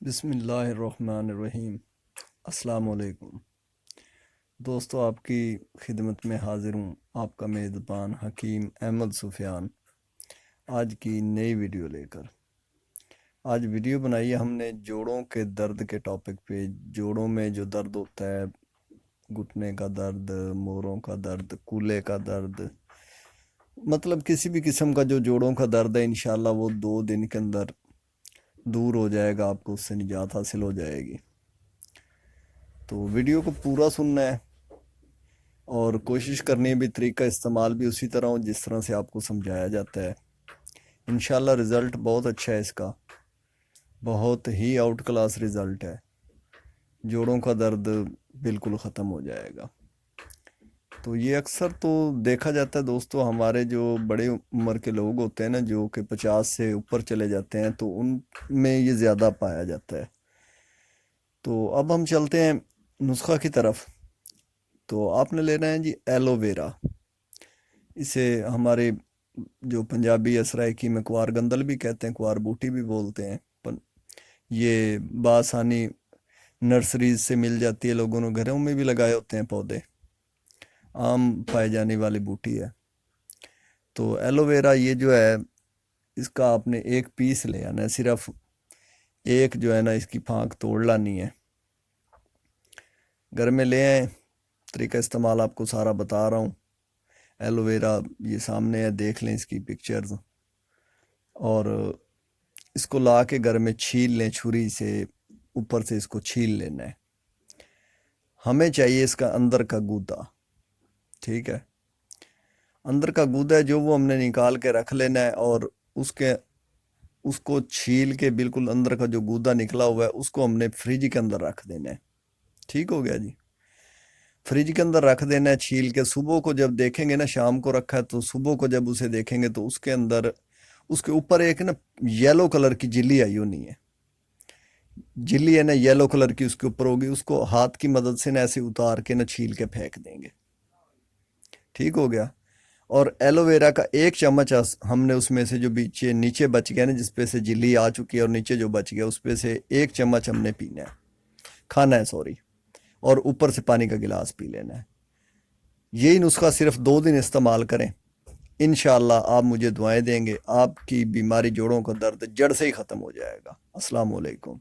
بسم اللہ الرحمن الرحیم۔ السلام علیکم دوستو، آپ کی خدمت میں حاضر ہوں، آپ کا میزبان حکیم احمد سفیان، آج کی نئی ویڈیو لے کر۔ آج ویڈیو بنائی ہے ہم نے جوڑوں کے درد کے ٹاپک پہ۔ جوڑوں میں جو درد ہوتا ہے، گھٹنے کا درد، موڑوں کا درد، کولے کا درد، مطلب کسی بھی قسم کا جو جوڑوں کا درد ہے، انشاءاللہ وہ 2 دن کے اندر دور ہو جائے گا، آپ کو اس سے نجات حاصل ہو جائے گی۔ تو ویڈیو کو پورا سننا ہے اور کوشش کرنی ہے بھی طریقہ استعمال بھی اسی طرح ہو جس طرح سے آپ کو سمجھایا جاتا ہے۔ انشاءاللہ رزلٹ بہت اچھا ہے، اس کا بہت ہی آؤٹ کلاس رزلٹ ہے۔ جوڑوں کا درد بالکل ختم ہو جائے گا۔ تو یہ اکثر تو دیکھا جاتا ہے دوستو، ہمارے جو بڑے عمر کے لوگ ہوتے ہیں نا، جو کہ 50 سے اوپر چلے جاتے ہیں، تو ان میں یہ زیادہ پایا جاتا ہے۔ تو اب ہم چلتے ہیں نسخہ کی طرف۔ تو آپ نے لینا ہے جی ایلو ویرا، اسے ہمارے جو پنجابی اسرائیکی میں کوار گندل بھی کہتے ہیں، کوار بوٹی بھی بولتے ہیں۔ یہ بآسانی نرسریز سے مل جاتی ہے، لوگوں نے گھروں میں بھی لگائے ہوتے ہیں پودے، عام پائے جانے والی بوٹی ہے۔ تو ایلو ویرا یہ جو ہے، اس کا آپ نے ایک پیس لے آنا ہے، صرف ایک جو ہے نا اس کی پھانک توڑ لانی ہے۔ گھر میں لے آئیں، طریقہ استعمال آپ کو سارا بتا رہا ہوں۔ ایلو ویرا یہ سامنے ہے، دیکھ لیں اس کی پکچرز، اور اس کو لا کے گھر میں چھیل لیں، چھری سے اوپر سے اس کو چھیل لینا ہے۔ ہمیں چاہیے اس کا اندر کا گودا، ٹھیک ہے؟ اندر کا گودا ہے جو وہ ہم نے نکال کے رکھ لینا ہے، اور اس کو چھیل کے بالکل اندر کا جو گودا نکلا ہوا ہے اس کو ہم نے فریج کے اندر رکھ دینا ہے۔ ٹھیک ہو گیا جی؟ فریج کے اندر رکھ دینا ہے چھیل کے۔ صبح کو جب دیکھیں گے نا، شام کو رکھا ہے تو صبح کو جب اسے دیکھیں گے تو اس کے اندر، اس کے اوپر ایک نا یلو کلر کی جلی آئی ہونی ہے، جلی ہے نا یلو کلر کی اس کے اوپر ہوگی۔ اس کو ہاتھ کی مدد سے نا ایسے اتار کے نا چھیل کے پھینک دیں گے۔ ٹھیک ہو گیا؟ اور ایلو ویرا کا 1 چمچ ہم نے اس میں سے جو نیچے بچ گیا نا، جس پہ سے جلی آ چکی ہے اور نیچے جو بچ گیا، اس پہ سے 1 چمچ ہم نے پینا ہے، کھانا ہے سوری، اور اوپر سے پانی کا گلاس پی لینا ہے۔ یہی نسخہ صرف 2 دن استعمال کریں، انشاءاللہ آپ مجھے دعائیں دیں گے، آپ کی بیماری جوڑوں کا درد جڑ سے ہی ختم ہو جائے گا۔ السلام علیکم۔